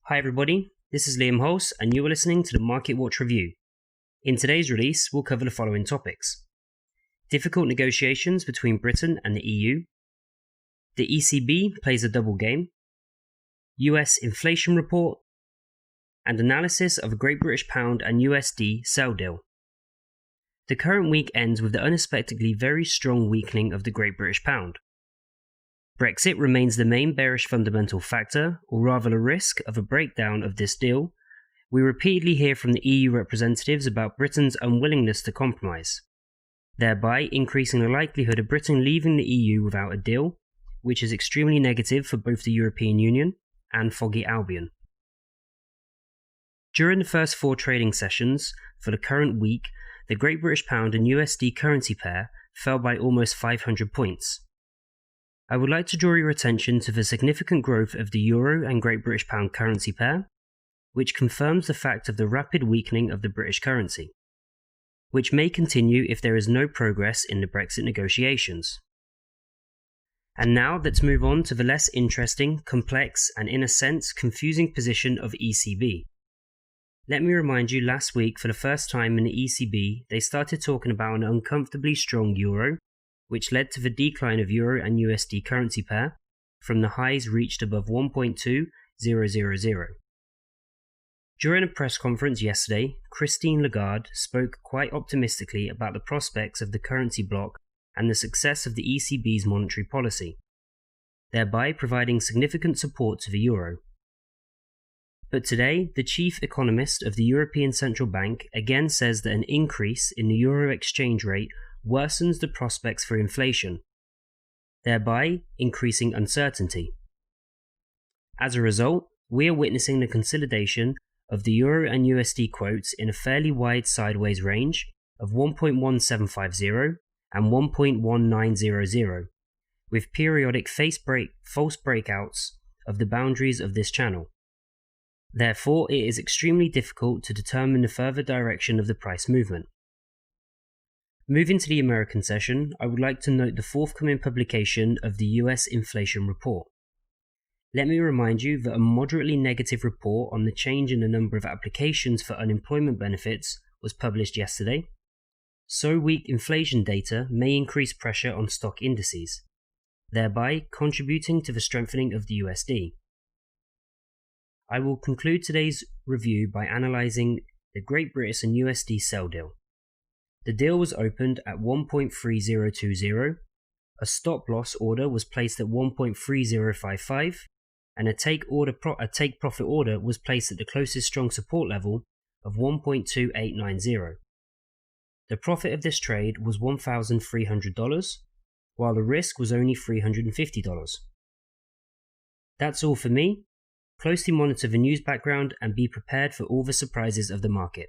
Hi everybody, this is Liam Hulse and you are listening to the Market Watch Review. In today's release, we'll cover the following topics. Difficult negotiations between Britain and the EU. The ECB plays a double game. US inflation report. And analysis of a Great British Pound and USD sell deal. The current week ends with the unexpectedly very strong weakening of the Great British Pound. Brexit remains the main bearish fundamental factor, or rather the risk of a breakdown of this deal. We repeatedly hear from the EU representatives about Britain's unwillingness to compromise, thereby increasing the likelihood of Britain leaving the EU without a deal, which is extremely negative for both the European Union and Foggy Albion. During the first 4 trading sessions for the current week, the Great British Pound and USD currency pair fell by almost 500 points. I would like to draw your attention to the significant growth of the Euro and Great British Pound currency pair, which confirms the fact of the rapid weakening of the British currency, which may continue if there is no progress in the Brexit negotiations. And now let's move on to the less interesting, complex, and in a sense confusing position of ECB. Let me remind you, last week for the first time in the ECB, they started talking about an uncomfortably strong Euro, which led to the decline of Euro and USD currency pair from the highs reached above 1.2000. During a press conference yesterday, Christine Lagarde spoke quite optimistically about the prospects of the currency bloc and the success of the ECB's monetary policy, thereby providing significant support to the Euro. But today, the chief economist of the European Central Bank again says that an increase in the Euro exchange rate worsens the prospects for inflation, thereby increasing uncertainty. As a result, we are witnessing the consolidation of the Euro and USD quotes in a fairly wide sideways range of 1.1750 and 1.1900, with periodic false breakouts of the boundaries of this channel. Therefore, it is extremely difficult to determine the further direction of the price movement. Moving to the American session, I would like to note the forthcoming publication of the US inflation report. Let me remind you that a moderately negative report on the change in the number of applications for unemployment benefits was published yesterday. So weak inflation data may increase pressure on stock indices, thereby contributing to the strengthening of the USD. I will conclude today's review by analysing the Great British and USD sell deal. The deal was opened at 1.3020, a stop loss order was placed at 1.3055, and a take profit order was placed at the closest strong support level of 1.2890. The profit of this trade was $1,300, while the risk was only $350. That's all for me. Closely monitor the news background and be prepared for all the surprises of the market.